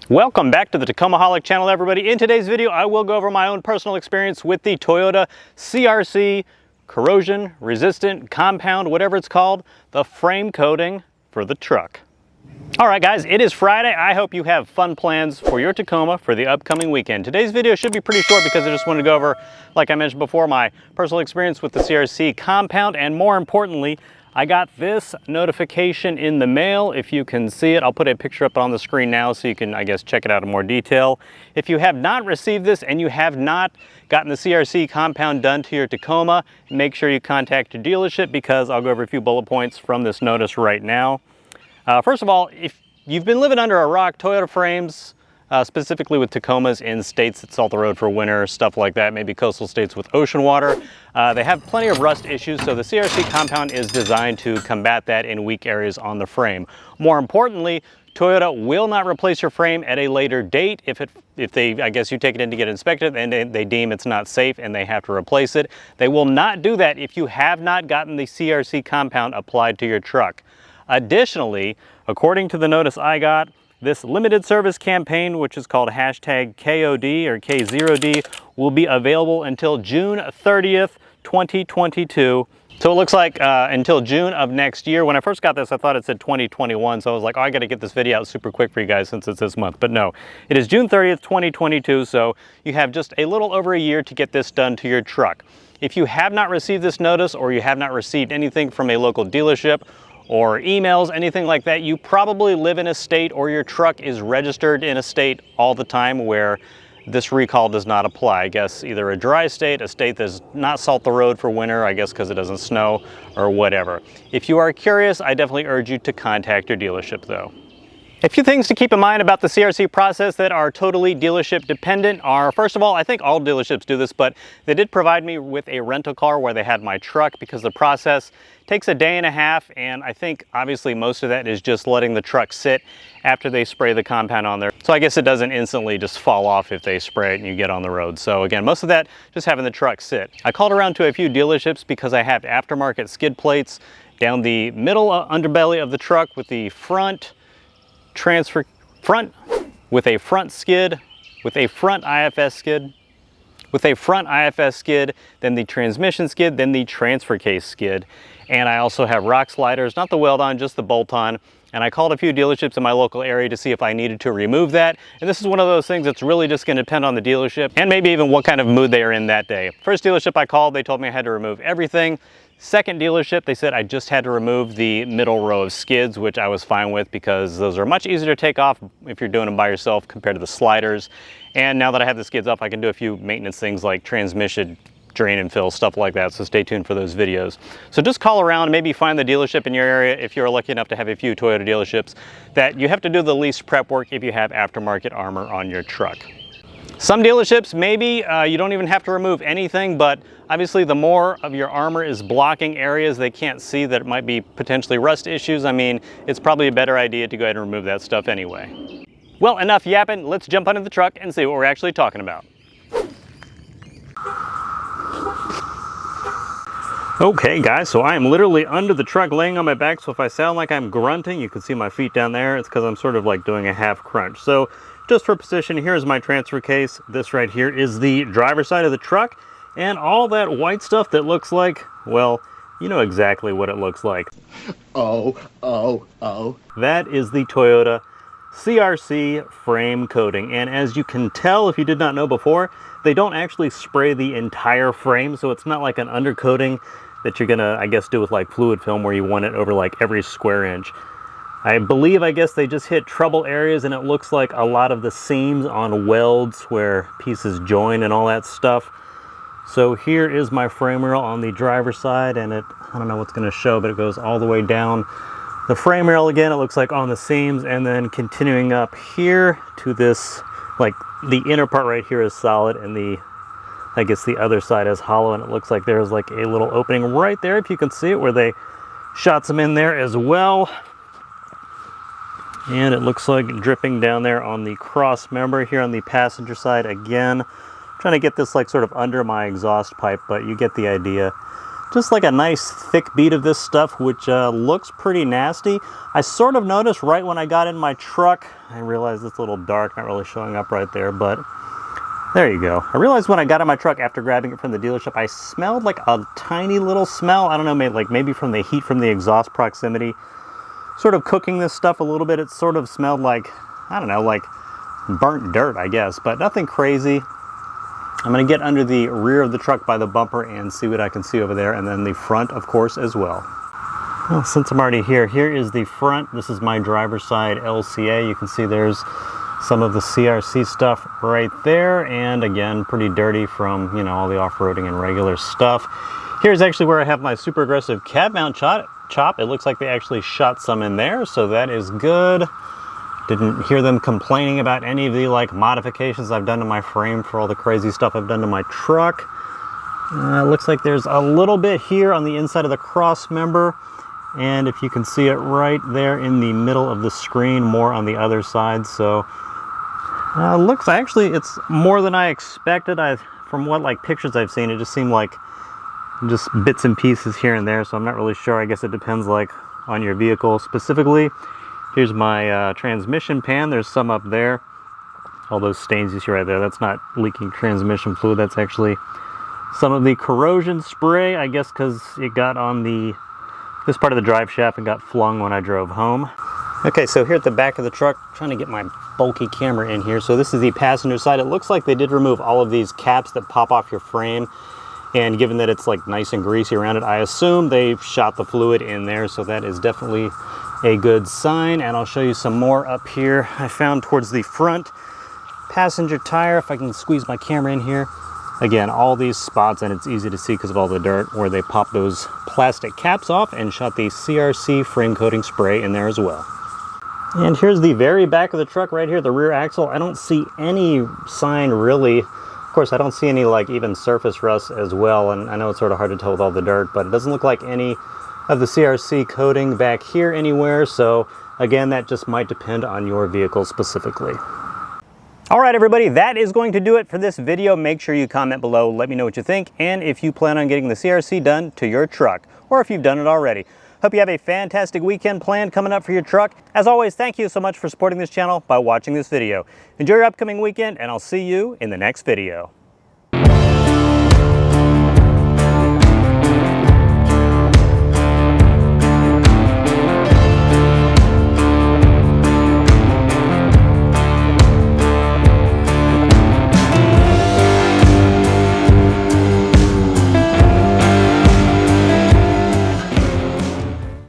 Welcome back to the Tacomaholic channel, everybody. In today's video, I will go over my own personal experience with the Toyota CRC corrosion resistant compound, whatever it's called, the frame coating for the truck. All right, guys, it is Friday. I hope you have fun plans for your Tacoma for the upcoming weekend. Today's video should be pretty short because I just wanted to go over, like I mentioned before, my personal experience with the CRC compound, and more importantly, I got this notification in the mail. If you can see it, I'll put a picture up on the screen now so you can, I guess, check it out in more detail. If you have not received this and you have not gotten the CRC compound done to your Tacoma, make sure you contact your dealership because I'll go over a few bullet points from this notice right now. First of all, if you've been living under a rock, Toyota frames, specifically with Tacomas in states that salt the road for winter, stuff like that, maybe coastal states with ocean water, they have plenty of rust issues, so the CRC compound is designed to combat that in weak areas on the frame. More importantly, Toyota will not replace your frame at a later date if they, I guess you take it in to get inspected and they deem it's not safe and they have to replace it. They will not do that if you have not gotten the CRC compound applied to your truck. Additionally, according to the notice I got, this limited service campaign, which is called hashtag KOD or K0D, will be available until June 30th, 2022. So it looks like until June of next year. When I first got this, I thought it said 2021. So I was like, oh, I got to get this video out super quick for you guys since it's this month. But no, it is June 30th, 2022. So you have just a little over a year to get this done to your truck. If you have not received this notice or you have not received anything from a local dealership or emails, anything like that, you probably live in a state or your truck is registered in a state all the time where this recall does not apply. I guess either a dry state, a state that does not salt the road for winter, I guess because it doesn't snow or whatever. If you are curious, I definitely urge you to contact your dealership though. A few things to keep in mind about the CRC process that are totally dealership dependent are, first of all, I think all dealerships do this, but they did provide me with a rental car where they had my truck because the process takes a day and a half, and I think obviously most of that is just letting the truck sit after they spray the compound on there. So I guess it doesn't instantly just fall off if they spray it and you get on the road. So again, most of that just having the truck sit. I called around to a few dealerships because I have aftermarket skid plates down the middle underbelly of the truck with the front with a front skid, with a front IFS skid, with a front IFS skid, then the transmission skid, then the transfer case skid. And I also have rock sliders, not the weld-on, just the bolt-on. And I called a few dealerships in my local area to see if I needed to remove that. And this is one of those things that's really just going to depend on the dealership and maybe even what kind of mood they are in that day. First dealership I called, they told me I had to remove everything. Second dealership, they said I just had to remove the middle row of skids, which I was fine with because those are much easier to take off if you're doing them by yourself compared to the sliders. And now that I have the skids up, I can do a few maintenance things like transmission, drain and fill, stuff like that. So stay tuned for those videos. So just call around, maybe find the dealership in your area if you're lucky enough to have a few Toyota dealerships that you have to do the least prep work if you have aftermarket armor on your truck. Some dealerships, maybe you don't even have to remove anything, but obviously the more of your armor is blocking areas they can't see that might be potentially rust issues, I mean, it's probably a better idea to go ahead and remove that stuff anyway. Well, enough yapping, let's jump under the truck and see what we're actually talking about. Okay guys, so I am literally under the truck laying on my back, so if I sound like I'm grunting, you can see my feet down there, it's because I'm sort of like doing a half crunch. So just for position, here's my transfer case. This right here is the driver's side of the truck, and all that white stuff that looks like, well, you know exactly what it looks like. Oh. That is the Toyota CRC frame coating, and as you can tell if you did not know before, they don't actually spray the entire frame, so it's not like an undercoating that you're gonna, I guess, do with like fluid film where you want it over like every square inch. I believe, I guess they just hit trouble areas, and it looks like a lot of the seams on welds where pieces join and all that stuff. So here is my frame rail on the driver's side, and I don't know what's going to show, but it goes all the way down the frame rail again, it looks like on the seams, and then continuing up here to this, like the inner part right here is solid, and I guess the other side is hollow, and it looks like there's like a little opening right there, if you can see it, where they shot some in there as well. And it looks like dripping down there on the cross member here on the passenger side again. I'm trying to get this like sort of under my exhaust pipe, but you get the idea. Just like a nice thick bead of this stuff, which looks pretty nasty. I sort of noticed right when I got in my truck, I realized it's a little dark, not really showing up right there, but there you go. I realized when I got in my truck after grabbing it from the dealership, I smelled like a tiny little smell. I don't know, maybe from the heat from the exhaust proximity. Sort of cooking this stuff a little bit, it sort of smelled like, I don't know, like burnt dirt, I guess, but nothing crazy. I'm going to get under the rear of the truck by the bumper and see what I can see over there, and then the front, of course, as well. Well, since I'm already here, here is the front. This is my driver's side LCA. You can see there's some of the CRC stuff right there, and again, pretty dirty from, you know, all the off-roading and regular stuff. Here's actually where I have my super aggressive cab mount chop. It looks like they actually shot some in there, so that is good. Didn't hear them complaining about any of the like modifications I've done to my frame for all the crazy stuff I've done to my truck. Looks like there's a little bit here on the inside of the cross member, and if you can see it right there in the middle of the screen, more on the other side. So looks actually, it's more than I expected. From what like pictures I've seen, it just seemed like just bits and pieces here and there, so I'm not really sure. I guess it depends like on your vehicle specifically. Here's my transmission pan. There's some up there. All those stains you see right there, that's not leaking transmission fluid. That's actually some of the corrosion spray, I guess because it got on this part of the drive shaft and got flung when I drove home. Okay, so here at the back of the truck, trying to get my bulky camera in here. So this is the passenger side. It looks like they did remove all of these caps that pop off your frame. And given that it's like nice and greasy around it, I assume they've shot the fluid in there, so that is definitely a good sign. And I'll show you some more up here. I found towards the front passenger tire, if I can squeeze my camera in here. Again, all these spots, and it's easy to see because of all the dirt, where they popped those plastic caps off and shot the CRC frame coating spray in there as well. And here's the very back of the truck right here, the rear axle. I don't see any sign really. Of course, I don't see any like even surface rust as well, and I know it's sort of hard to tell with all the dirt, but it doesn't look like any of the CRC coating back here anywhere. So again, that just might depend on your vehicle specifically. All right, everybody, that is going to do it for this video. Make sure you comment below, let me know what you think, and if you plan on getting the CRC done to your truck, or if you've done it already. Hope you have a fantastic weekend planned coming up for your truck. As always, thank you so much for supporting this channel by watching this video. Enjoy your upcoming weekend, and I'll see you in the next video.